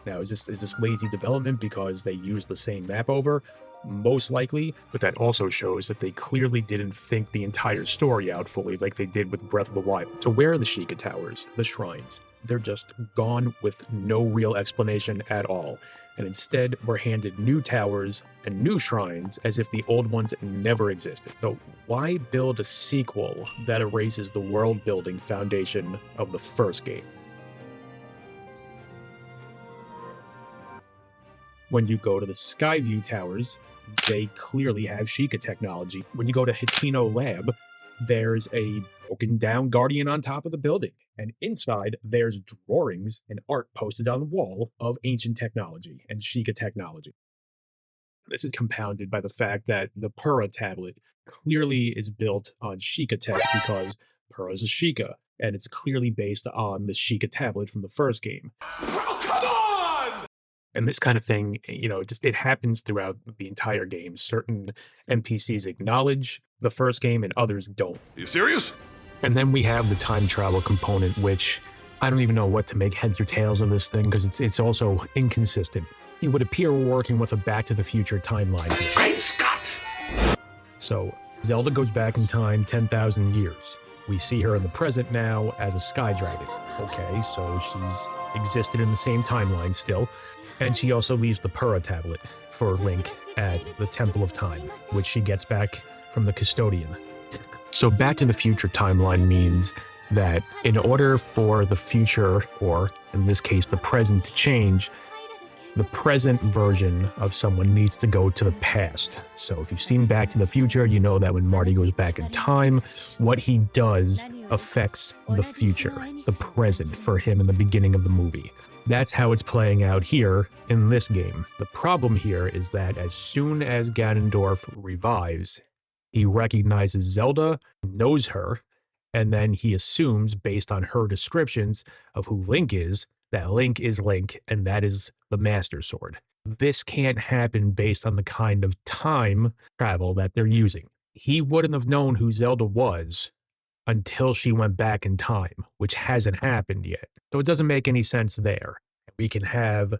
Now, is this lazy development because they used the same map over? Most likely, but that also shows that they clearly didn't think the entire story out fully like they did with Breath of the Wild. So where are the Sheikah Towers, the shrines? They're just gone with no real explanation at all. And instead, we're handed new towers and new shrines as if the old ones never existed. So why build a sequel that erases the world-building foundation of the first game? When you go to the Skyview Towers, they clearly have Sheikah technology. When you go to Hitino Lab, there's a broken down Guardian on top of the building. And inside, there's drawings and art posted on the wall of ancient technology and Sheikah technology. This is compounded by the fact that the Pura tablet clearly is built on Sheikah tech because Pura's a Sheikah, and it's clearly based on the Sheikah tablet from the first game. And this kind of thing, just it happens throughout the entire game. Certain NPCs acknowledge the first game and others don't. Are you serious? And then we have the time travel component, which I don't even know what to make heads or tails of this thing because it's also inconsistent. It would appear we're working with a Back to the Future timeline here. Great Scott! So Zelda goes back in time 10,000 years. We see her in the present now as a sky dragon. Okay, so she's existed in the same timeline still. And she also leaves the Pura tablet for Link at the Temple of Time, which she gets back from the custodian. So Back to the Future timeline means that in order for the future, or in this case the present, to change, the present version of someone needs to go to the past. So if you've seen Back to the Future, you know that when Marty goes back in time, what he does affects the future, the present for him in the beginning of the movie. That's how it's playing out here in this game. The problem here is that as soon as Ganondorf revives, he recognizes Zelda, knows her, and then he assumes, based on her descriptions of who Link is, that Link is Link, and that is the Master Sword. This can't happen based on the kind of time travel that they're using. He wouldn't have known who Zelda was until she went back in time, which hasn't happened yet. So it doesn't make any sense there. We can have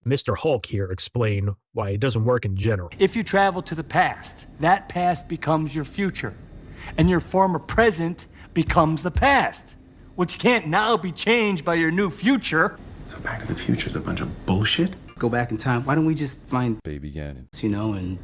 Mr. Hulk here explain why it doesn't work in general. If you travel to the past, that past becomes your future, and your former present becomes the past, which can't now be changed by your new future. So Back to the Future is a bunch of bullshit? Go back in time. Why don't we just find Baby Ganon. and